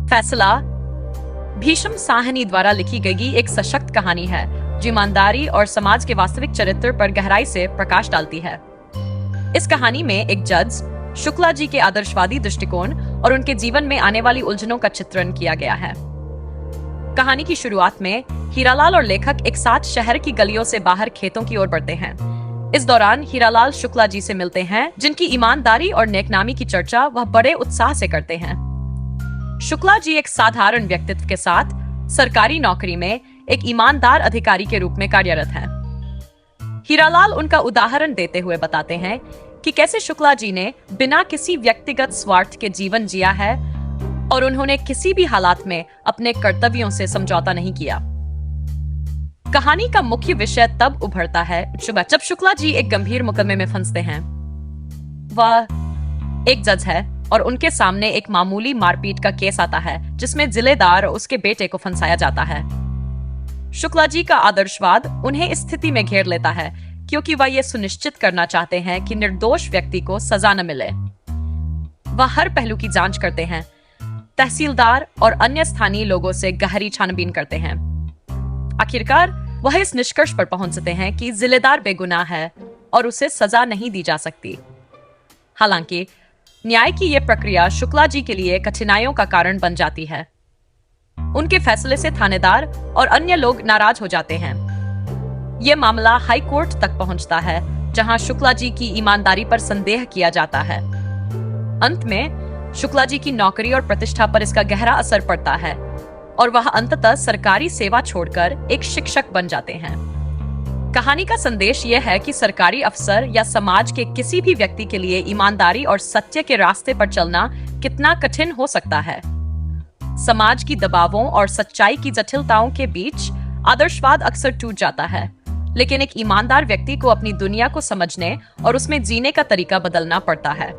फैसला भीष्म साहनी द्वारा लिखी गई एक सशक्त कहानी है जो ईमानदारी और समाज के वास्तविक चरित्र पर गहराई से प्रकाश डालती है। इस कहानी में एक जज शुक्ला जी के आदर्शवादी दृष्टिकोण और उनके जीवन में आने वाली उलझनों का चित्रण किया गया है। कहानी की शुरुआत में हीरालाल और लेखक एक साथ शहर की गलियों से बाहर खेतों की ओर बढ़ते हैं। इस दौरान हीरालाल शुक्ला जी से मिलते हैं, जिनकी ईमानदारी और नेकनामी की चर्चा वह बड़े उत्साह से करते हैं। शुक्ला जी एक साधारण व्यक्तित्व के साथ सरकारी नौकरी में एक ईमानदार अधिकारी के रूप में कार्यरत हैं। हीरालाल उनका उदाहरण देते हुए बताते हैं कि कैसे शुक्ला जी ने बिना किसी व्यक्तिगत स्वार्थ के जीवन जिया है और उन्होंने किसी भी हालात में अपने कर्तव्यों से समझौता नहीं किया। कहानी का मुख्य विषय तब उभरता है जब शुक्ला जी एक गंभीर मुकदमे में फंसते हैं। वह एक जज है और उनके सामने एक मामूली मारपीट का केस आता है जिसमें जिलेदार और उसके बेटे को फंसाया जाता है। शुक्ला जी का आदर्शवाद उन्हें इस स्थिति में घेर लेता है क्योंकि वह यह सुनिश्चित करना चाहते हैं कि निर्दोष व्यक्ति को सजा न मिले। वह हर पहलू की जांच करते हैं, तहसीलदार और अन्य स्थानीय लोगों से गहरी छानबीन करते हैं। आखिरकार वह इस निष्कर्ष पर पहुंचते हैं कि जिलेदार बेगुनाह है और उसे सजा नहीं दी जा सकती। हालांकि न्याय की यह प्रक्रिया शुक्ला जी के लिए कठिनाइयों का कारण बन जाती है। उनके फैसले से थानेदार और अन्य लोग नाराज हो जाते हैं। यह मामला हाई कोर्ट तक पहुंचता है, जहां शुक्ला जी की ईमानदारी पर संदेह किया जाता है। अंत में शुक्ला जी की नौकरी और प्रतिष्ठा पर इसका गहरा असर पड़ता है और वह अंततः सरकारी सेवा छोड़कर एक शिक्षक बन जाते हैं। कहानी का संदेश यह है कि सरकारी अफसर या समाज के किसी भी व्यक्ति के लिए ईमानदारी और सत्य के रास्ते पर चलना कितना कठिन हो सकता है। समाज की दबावों और सच्चाई की जटिलताओं के बीच आदर्शवाद अक्सर टूट जाता है, लेकिन एक ईमानदार व्यक्ति को अपनी दुनिया को समझने और उसमें जीने का तरीका बदलना पड़ता है।